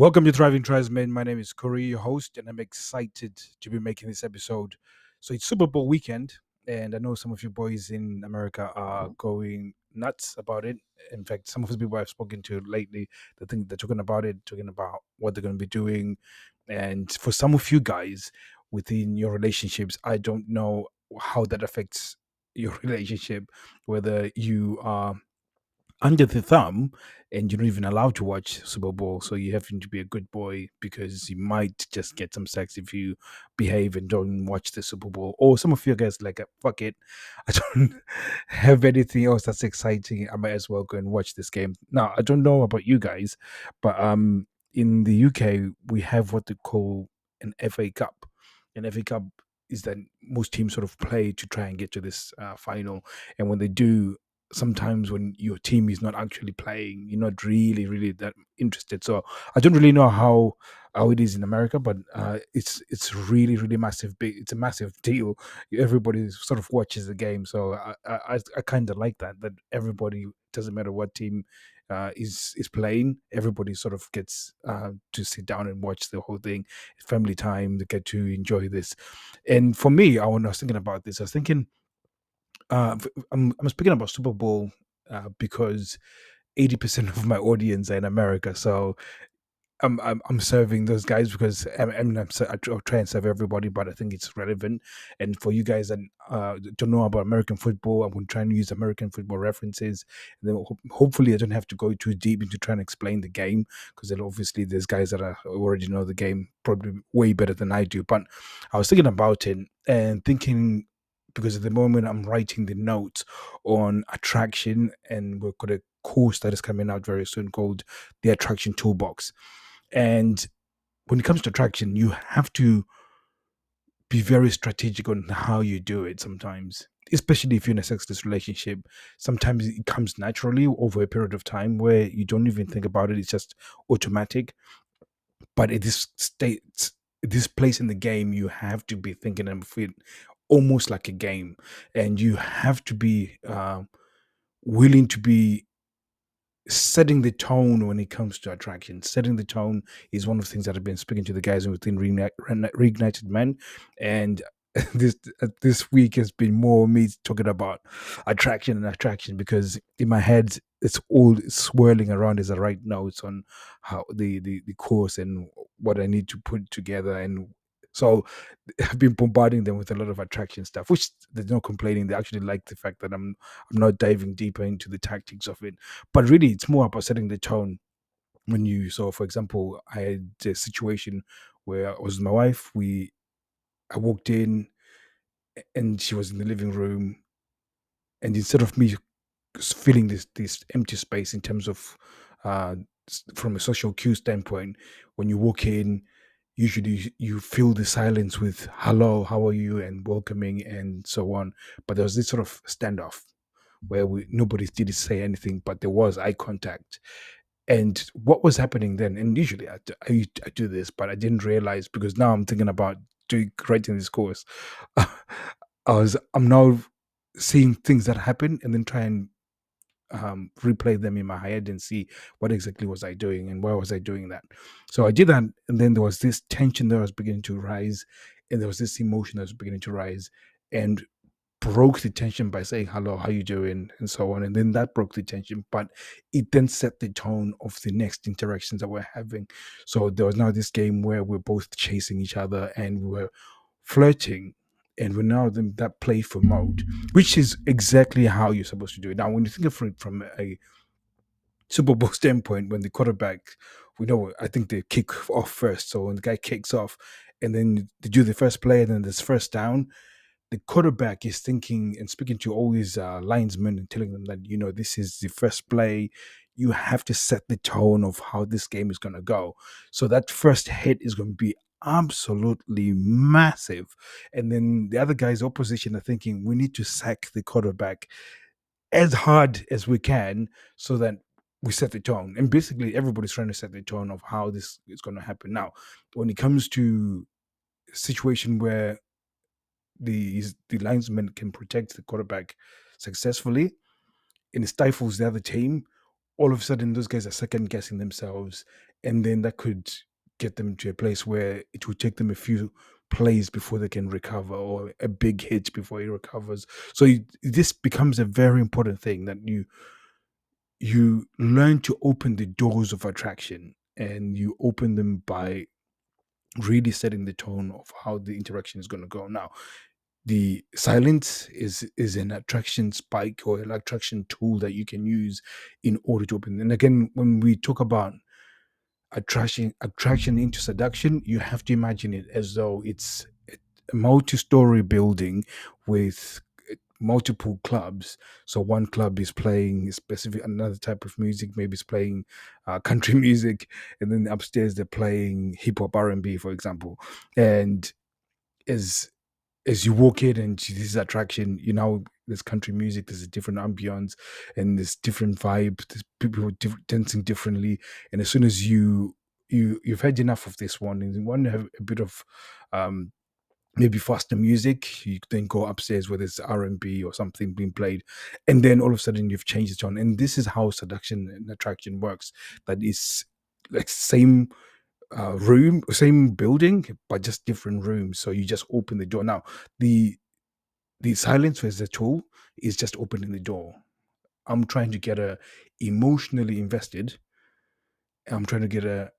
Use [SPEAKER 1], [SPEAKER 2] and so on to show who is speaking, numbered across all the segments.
[SPEAKER 1] Welcome to Thriving Tribesmen. My name is Corey, your host, and I'm excited to be making this episode. So it's Super Bowl weekend, and I know some of you boys in America are going nuts about it. In fact, some of the people I've spoken to lately, they think they're talking about it, talking about what they're going to be doing. And for some of you guys within your relationships, I don't know how that affects your relationship, whether you are under the thumb and you're not even allowed to watch Super Bowl. So you have to be a good boy because you might just get some sex if you behave and don't watch the Super Bowl. Or some of you guys like, fuck it. I don't have anything else that's exciting. I might as well go and watch this game. Now, I don't know about you guys, but in the UK, we have what they call an FA Cup. An FA Cup is that most teams sort of play to try and get to this final. And when they do, sometimes when your team is not actually playing, you're not really that interested. So I don't really know how it is in America, but it's really massive. Big, it's a massive deal. Everybody sort of watches the game, so I kind of like that everybody, doesn't matter what team is playing, everybody sort of gets to sit down and watch the whole thing. Family time, they get to enjoy this. And for me, when I was thinking about this, I was thinking I'm speaking about Super Bowl because 80% of my audience are in America. So I'm serving those guys because I try and serve everybody, but I think it's relevant. And for you guys that don't know about American football, I'm going to try and use American football references. And then hopefully I don't have to go too deep into trying to explain the game, because then obviously there's guys that already know the game probably way better than I do. But I was thinking about it and thinking, because at the moment I'm writing the notes on attraction, and we've got a course that is coming out very soon called the Attraction Toolbox. And when it comes to attraction, you have to be very strategic on how you do it sometimes, especially if you're in a sexless relationship. Sometimes it comes naturally over a period of time where you don't even think about it, it's just automatic. But at this state, this place in the game, you have to be thinking of it almost like a game, and you have to be willing to be setting the tone when it comes to attraction. Setting the tone is one of the things that I've been speaking to the guys within Reignited Men, and this week has been more me talking about attraction, because in my head it's all swirling around as I write notes on how the course and what I need to put together. And so I've been bombarding them with a lot of attraction stuff, which they're not complaining. They actually like the fact that I'm not diving deeper into the tactics of it. But really, it's more about setting the tone. When you, so for example, I had a situation where I was with my wife. I walked in and she was in the living room, and instead of me feeling this empty space in terms of uh from a social cue standpoint, when you walk in, usually you feel the silence with hello, how are you, and welcoming and so on. But there was this sort of standoff where nobody did say anything, but there was eye contact. And what was happening then? And usually I do this, but I didn't realize, because now I'm thinking about doing writing this course. I'm now seeing things that happen and then try and replay them in my head and see what exactly was I doing and why was I doing that. So I did that, and then there was this tension that was beginning to rise, and there was this emotion that was beginning to rise, and broke the tension by saying hello, how you doing, and so on. And then that broke the tension, but it then set the tone of the next interactions that we're having. So there was now this game where we're both chasing each other and we were flirting, and we're now in that playful mode, which is exactly how you're supposed to do it. Now when you think of it from a Super Bowl standpoint, when the quarterback, we know, I think they kick off first. So when the guy kicks off and then they do the first play and then there's first down, the quarterback is thinking and speaking to all his linesmen and telling them that, this is the first play. You have to set the tone of how this game is going to go. So that first hit is going to be absolutely massive. And then the other guys, opposition, are thinking we need to sack the quarterback as hard as we can so that we set the tone. And basically, everybody's trying to set the tone of how this is going to happen. Now, when it comes to a situation where the linesman can protect the quarterback successfully and it stifles the other team, all of a sudden those guys are second guessing themselves and then that could get them to a place where it will take them a few plays before they can recover, or a big hit before he recovers. So this becomes a very important thing, that you learn to open the doors of attraction, and you open them by really setting the tone of how the interaction is going to go. Now, the silence is an attraction spike, or an attraction tool that you can use in order to open. And again, when we talk about attraction into seduction, you have to imagine it as though it's a multi-story building with multiple clubs. So one club is playing specific another type of music, maybe it's playing country music, and then upstairs they're playing hip hop, R&B, for example. And as as you walk in and this is attraction, there's country music, there's a different ambience, and there's different vibe, there's people dancing differently. And as soon as you've had enough of this one, and you want to have a bit of um maybe faster music, you then go upstairs where there's R&B or something being played, and then all of a sudden you've changed the tone. And this is how seduction and attraction works. That is like same room, same building, but just different rooms. So you just open the door. Now, the the silence as a tool is just opening the door. I'm trying to get her emotionally invested. I'm trying to get her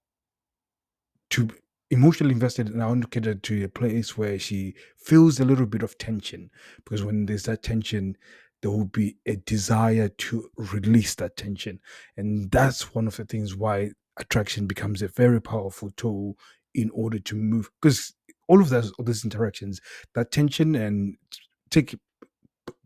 [SPEAKER 1] to emotionally invested, and I want to get her to a place where she feels a little bit of tension, because when there's that tension, there will be a desire to release that tension. And that's one of the things why attraction becomes a very powerful tool in order to move, because all these interactions, that tension, and take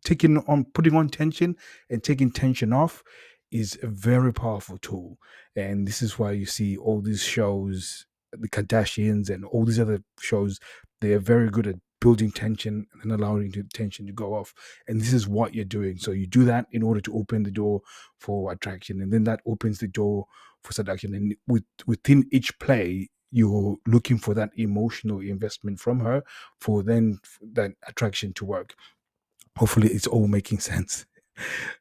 [SPEAKER 1] taking on putting on tension and taking tension off, is a very powerful tool. And this is why you see all these shows, the Kardashians and all these other shows, they are very good at building tension and allowing the tension to go off. And this is what you're doing. So you do that in order to open the door for attraction, and then that opens the door for seduction. And within each play, you're looking for that emotional investment from her, for then that attraction to work. Hopefully, it's all making sense.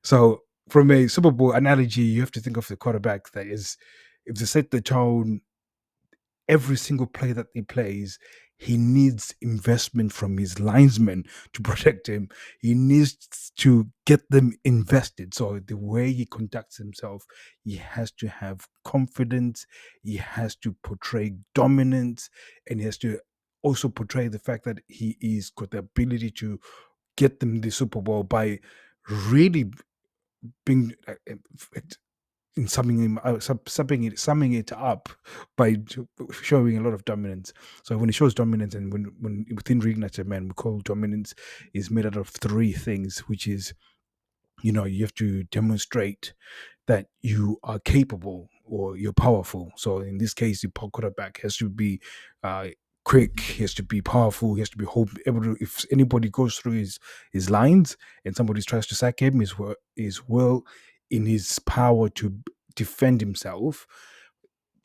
[SPEAKER 1] So, from a Super Bowl analogy, you have to think of the quarterback that is, if they set the tone, every single play that he plays, he needs investment from his linesmen to protect him. He needs to get them invested. So, the way he conducts himself, he has to have confidence, he has to portray dominance, and he has to also portray the fact that he is got the ability to get them the Super Bowl by really being in summing it up by showing a lot of dominance. So when it shows dominance, and when within Reignited Man, we call dominance is made out of three things, which is, you have to demonstrate that you are capable or you're powerful. So in this case, the quarterback has to be uh, quick, he has to be powerful, he has to be able to. If anybody goes through his lines and somebody tries to sack him, is well in his power to defend himself.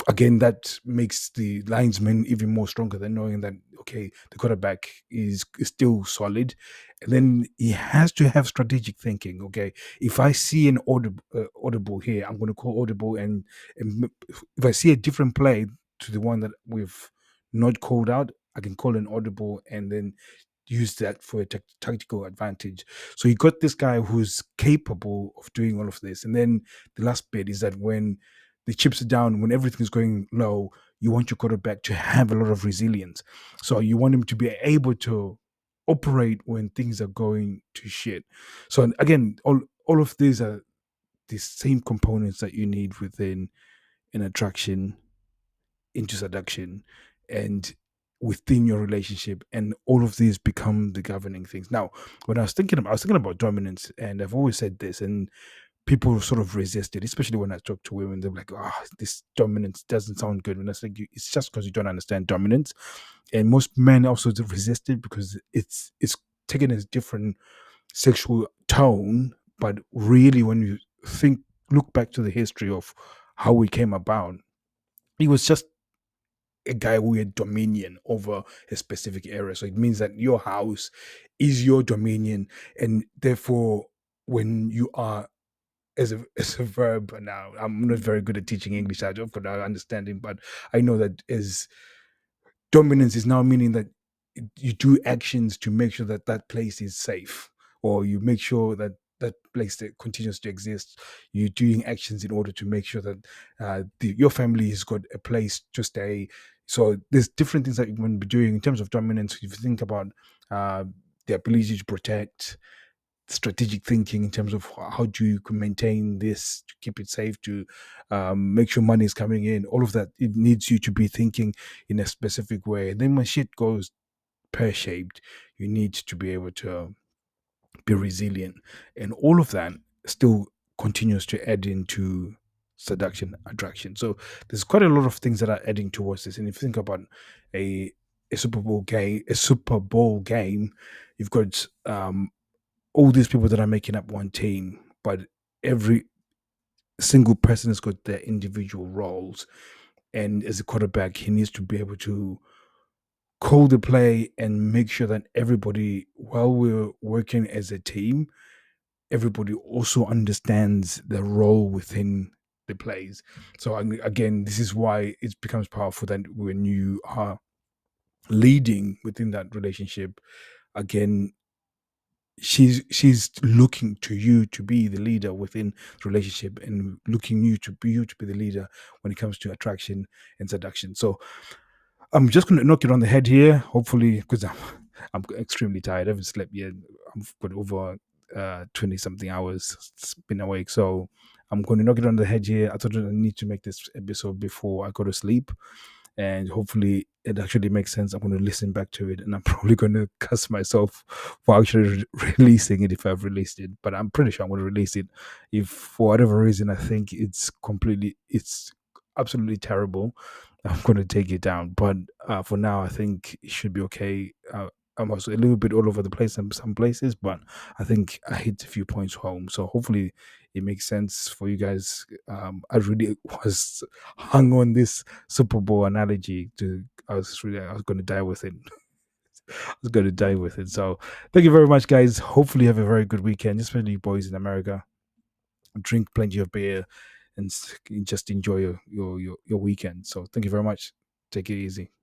[SPEAKER 1] Again, that makes the linesman even more stronger than knowing that, okay, the quarterback is still solid. And then he has to have strategic thinking. Okay, if I see an audible here, I'm going to call audible, and if I see a different play to the one that we've not called out, I can call an audible and then use that for a tactical advantage. So you got this guy who's capable of doing all of this. And then the last bit is that when the chips are down, when everything's going low, you want your quarterback to have a lot of resilience. So you want him to be able to operate when things are going to shit. So again, all of these are the same components that you need within an attraction into seduction and within your relationship, and all of these become the governing things. Now, when I was thinking about dominance, and I've always said this, and people sort of resist it, especially when I talk to women. They're like, "Oh, this dominance doesn't sound good." And I think it's just because you don't understand dominance. And most men also resist it because it's taken a different sexual tone. But really, when you look back to the history of how we came about, it was just a guy who had dominion over a specific area. So it means that your house is your dominion, and therefore, when you are as a verb. Now I'm not very good at teaching English. I don't got that understanding, but I know that is dominance is now meaning that you do actions to make sure that that place is safe, or you make sure that that place that continues to exist. You're doing actions in order to make sure that your family has got a place to stay. So there's different things that you can be doing in terms of dominance. If you think about uh, the ability to protect, strategic thinking in terms of how do you can maintain this to keep it safe, to make sure money is coming in, all of that, it needs you to be thinking in a specific way. And then when shit goes pear-shaped, you need to be able to be resilient, and all of that still continues to add into seduction attraction. So there's quite a lot of things that are adding towards this. And if you think about a a Super Bowl game, you've got all these people that are making up one team, but every single person has got their individual roles. And as a quarterback, he needs to be able to call the play and make sure that everybody, while we're working as a team, everybody also understands the role within the plays. So again, this is why it becomes powerful that when you are leading within that relationship, again, she's looking to you to be the leader within the relationship, and looking you to be the leader when it comes to attraction and seduction. So I'm just going to knock it on the head here, hopefully, because I'm extremely tired. I haven't slept yet. I've got over 20 something hours. It's been awake, so I'm going to knock it on the head here. I thought I need to make this episode before I go to sleep, and hopefully it actually makes sense. I'm going to listen back to it, and I'm probably going to cuss myself for actually releasing it if I've released it. But I'm pretty sure I'm going to release it. If for whatever reason I think it's absolutely terrible, I'm going to take it down. But for now, I think it should be okay. I'm also a little bit all over the place in some places, but I think I hit a few points home. So hopefully it makes sense for you guys. I really was hung on this Super Bowl analogy. I was going to die with it. I was going to die with it. So thank you very much, guys. Hopefully you have a very good weekend, especially you boys in America. Drink plenty of beer and just enjoy your weekend. So thank you very much. Take it easy.